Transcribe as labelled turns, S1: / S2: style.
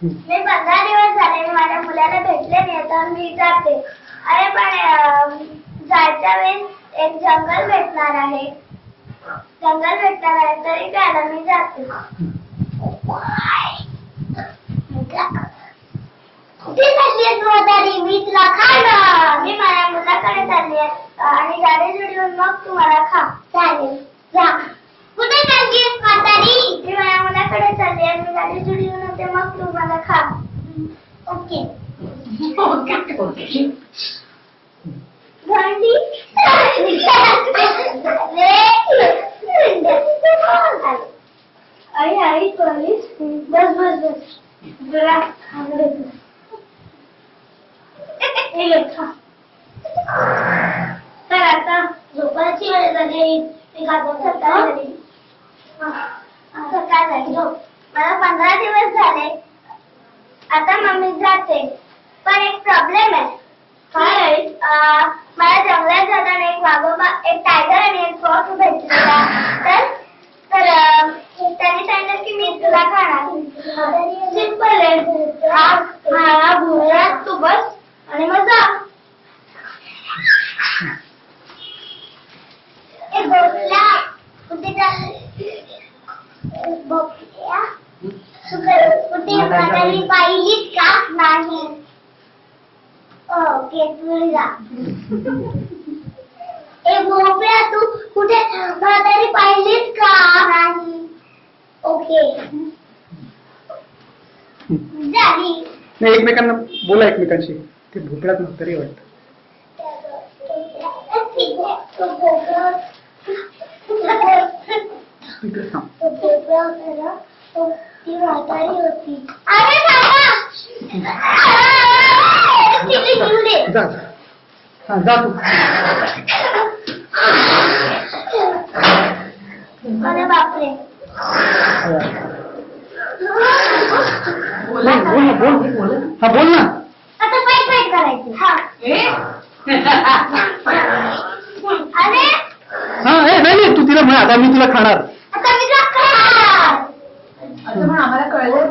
S1: मी 15 दिवस झाले मी माझ्या मुलाला भेटले नाही तर मी जाते. अरे पण जायच्या वेळेस एक जंगल भेटणार आहे तरी काय मी जाते. कुठे चालली आहेस म्हातारी? मी तुला खाणार. मी माझ्या मुलाकडे चालली आहे आणि गाडी जोडून मग तू मला खा. चालेल जा. कुठे चालली आहेस म्हातारी? मी माझ्या मुलाकडे चालली आहे. मी गाडी जोडून होते मग तू मला खा. ओके घंटी आई आई पोलीस बस बस बस जरा खांदे तर आता झोपायची वेळ झाली. सकाळ झाली झोप. मला 15 दिवस झाले. आता मम्मी जाते पण एक प्रॉब्लेम आहे. काय? मला जंगलात जाताना एक वाघोबा एक टायगर आणि एक फॉक्स भेटलेला. तर त्यांनी सांगितलं की मी तुला खाणार. सिंपल आहे. हा भुवयात तू बस आणि मग जा. ए बोकला कुठे चालली? बोकल्या कुठे म्हातारी पाहिलीत का? नाही. ओके तू जा. ए भोपळ्या तू कुठे म्हातारी पाहिलीत का? नाही. ओके झाली.
S2: नाही एकमेकांना बोला एकमेकांशी. ते भोपळ्यात म्हातारी वाटत.
S1: ती म्हातारी होती. अरे बाबा
S2: जा जा तू.
S1: अरे बापरे.
S2: बोल हा बोल ना.
S1: आता फाईट करायची. हा अरे
S2: हा नाही तू तिला म्हण आता मी तुला खाणार.
S1: आता मी तुला खाणार.
S3: आम्हाला कळलं.